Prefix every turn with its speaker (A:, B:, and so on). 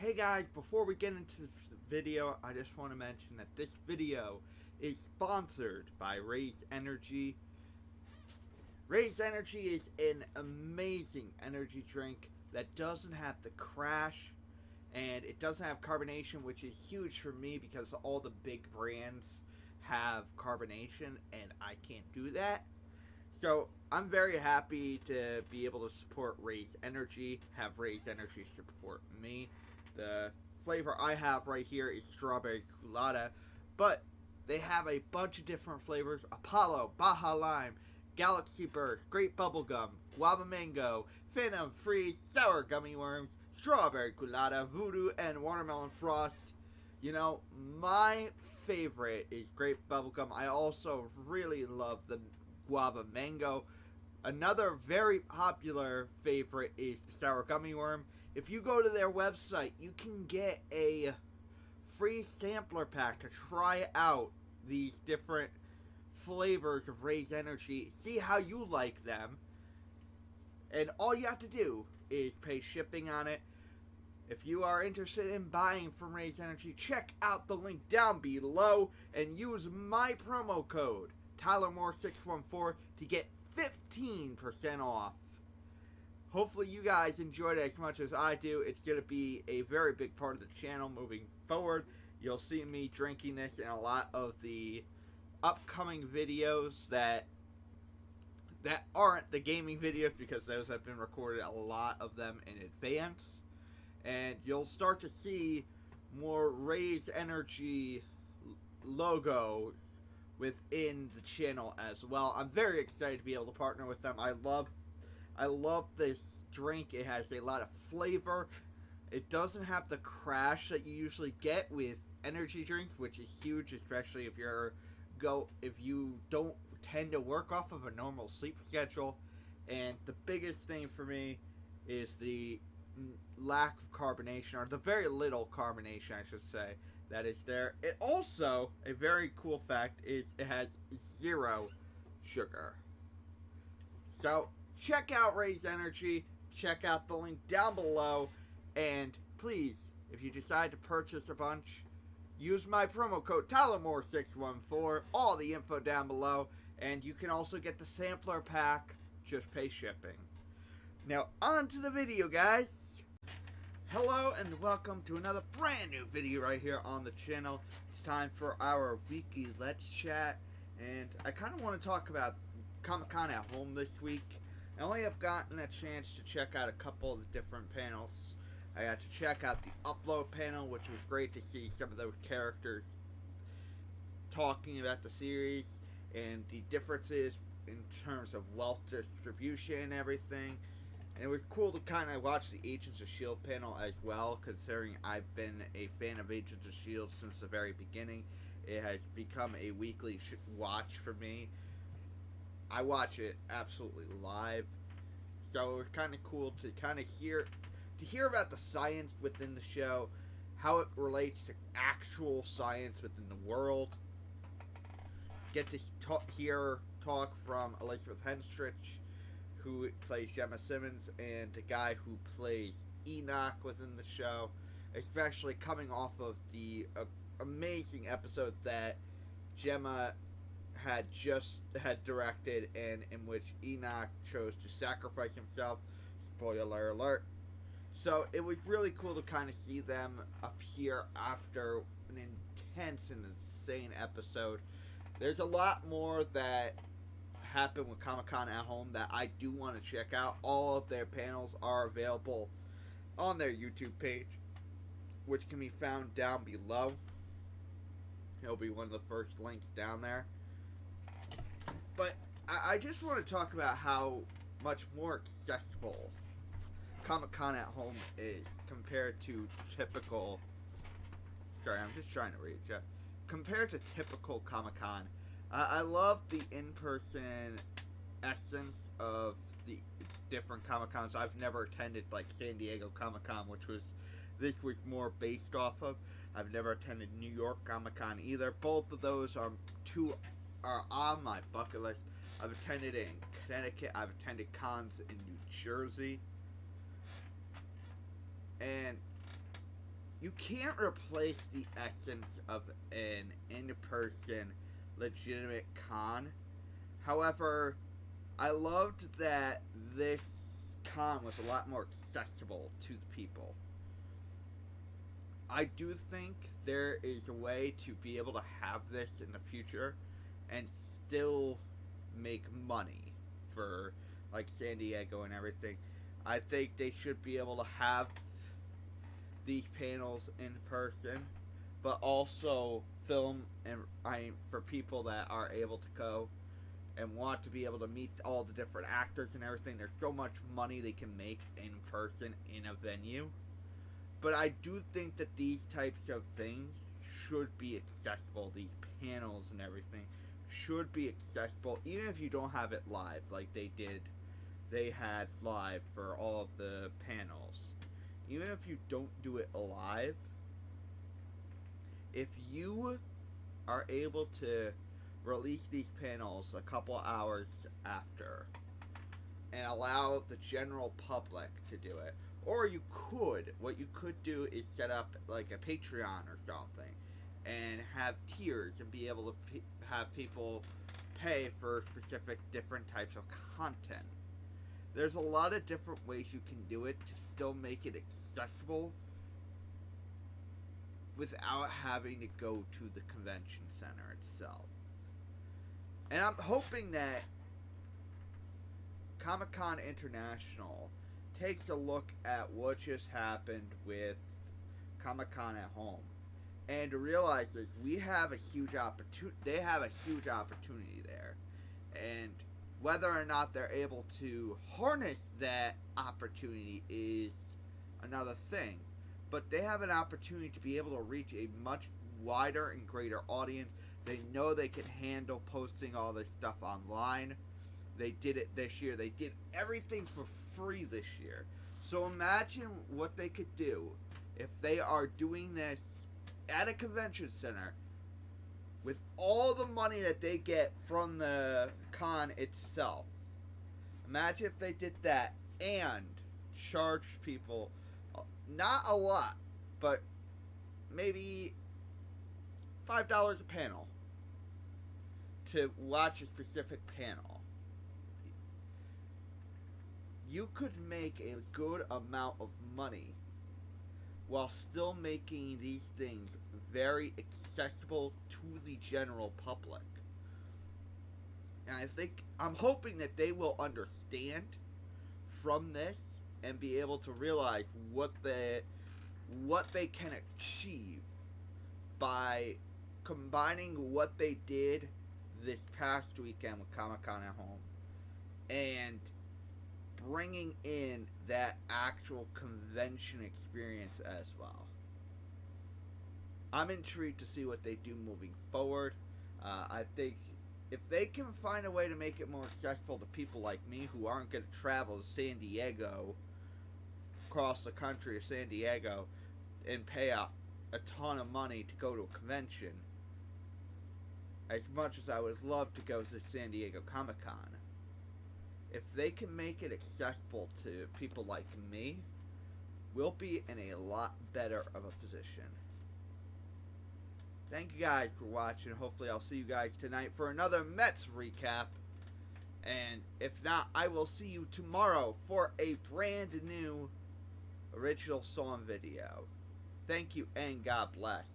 A: Hey guys, before we get into the video, I just want to mention that this video is sponsored by Raise Energy. Raise Energy is an amazing energy drink that doesn't have the crash and it doesn't have carbonation, which is huge for me because all the big brands have carbonation and I can't do that. So I'm very happy to be able to support Raise Energy, have Raise Energy support me. The flavor I have right here is strawberry culotta, but they have a bunch of different flavors: Apollo, Baja Lime, Galaxy Burst, Grape Bubblegum, Guava Mango, Phantom Freeze, Sour Gummy Worms, Strawberry Culotta, Voodoo, and Watermelon Frost. You know, my favorite is Grape Bubblegum. I also really love the Guava Mango. Another very popular favorite is the Sour Gummy Worm. If you go to their website, you can get a free sampler pack to try out these different flavors of Raise Energy. See how you like them. And all you have to do is pay shipping on it. If you are interested in buying from Raise Energy, check out the link down below and use my promo code TylerMoore614 to get 15% off. Hopefully you guys enjoyed it as much as I do. It's going to be a very big part of the channel moving forward. You'll see me drinking this in a lot of the upcoming videos that aren't the gaming videos, because those have been recorded, a lot of them in advance. And you'll start to see more Raise Energy logos within the channel as well. I'm very excited to be able to partner with them. I love this drink. It has a lot of flavor. It doesn't have the crash that you usually get with energy drinks, which is huge, especially if you don't tend to work off of a normal sleep schedule. And the biggest thing for me is the lack of carbonation, or the very little carbonation, I should say, that is there. It also, a very cool fact, is it has 0 sugar. So check out Raise Energy, check out the link down below, and please, if you decide to purchase a bunch, use my promo code TylerMoore614, all the info down below, and you can also get the sampler pack, just pay shipping. Now on to the video, guys. Hello and welcome to another brand new video right here on the channel. It's time for our weekly Let's Chat, and I kind of want to talk about Comic-Con at home this week. I only have gotten a chance to check out a couple of the different panels. I got to check out the Upload panel, which was great to see some of those characters talking about the series and the differences in terms of wealth distribution and everything. And it was cool to kind of watch the Agents of S.H.I.E.L.D. panel as well, considering I've been a fan of Agents of S.H.I.E.L.D. since the very beginning. It has become a weekly watch for me. I watch it absolutely live. So it was kind of cool to kind of hear about the science within the show, how it relates to actual science within the world. Get to hear talk from Elizabeth Henstridge, who plays Gemma Simmons, and the guy who plays Enoch within the show, especially coming off of the amazing episode that Gemma had directed, and in which Enoch chose to sacrifice himself. Spoiler alert. So it was really cool to kind of see them appear after an intense and insane episode. There's a lot more that happened with Comic-Con at home that I do want to check out. All of their panels are available on their YouTube page, which can be found down below. It'll be one of the first links down there. But I just want to talk about how much more accessible Comic-Con at home is compared to typical... Sorry, I'm just trying to read. Compared to typical Comic-Con, I love the in-person essence of the different Comic-Cons. I've never attended, like, San Diego Comic-Con, this was more based off of. I've never attended New York Comic-Con either. Both of those are on my bucket list. I've attended it in Connecticut. I've attended cons in New Jersey. And you can't replace the essence of an in-person legitimate con. However, I loved that this con was a lot more accessible to the people. I do think there is a way to be able to have this in the future and still make money for like San Diego and everything. I think they should be able to have these panels in person, but also film and for people that are able to go and want to be able to meet all the different actors and everything. There's so much money they can make in person in a venue. But I do think that these types of things should be accessible. These panels and everything should be accessible, even if you don't have it live like they did. They had live for all of the panels. Even if you don't do it live, if you are able to release these panels a couple hours after and allow the general public to do it, or what you could do is set up like a Patreon or something and have tiers and be able to have people pay for specific different types of content. There's a lot of different ways you can do it to still make it accessible without having to go to the convention center itself. And I'm hoping that Comic-Con International takes a look at what just happened with Comic-Con at home and realizes we have a huge opportunity. They have a huge opportunity there, and whether or not they're able to harness that opportunity is another thing. But they have an opportunity to be able to reach a much wider and greater audience. They know they can handle posting all this stuff online. They did it this year. They did everything for free this year. So imagine what they could do if they are doing this at a convention center with all the money that they get from the con itself. Imagine if they did that and charged people, not a lot, but maybe $5 a panel to watch a specific panel. You could make a good amount of money while still making these things very accessible to the general public. And I'm hoping that they will understand from this and be able to realize what they can achieve by combining what they did this past weekend with Comic-Con at home and bringing in that actual convention experience as well. I'm intrigued to see what they do moving forward. I think if they can find a way to make it more accessible to people like me who aren't going to travel to San Diego, across the country to San Diego, and pay a ton of money to go to a convention, as much as I would love to go to San Diego Comic-Con, if they can make it accessible to people like me, we'll be in a lot better of a position. Thank you guys for watching. Hopefully I'll see you guys tonight for another Mets recap. And if not, I will see you tomorrow for a brand new original song video. Thank you and God bless.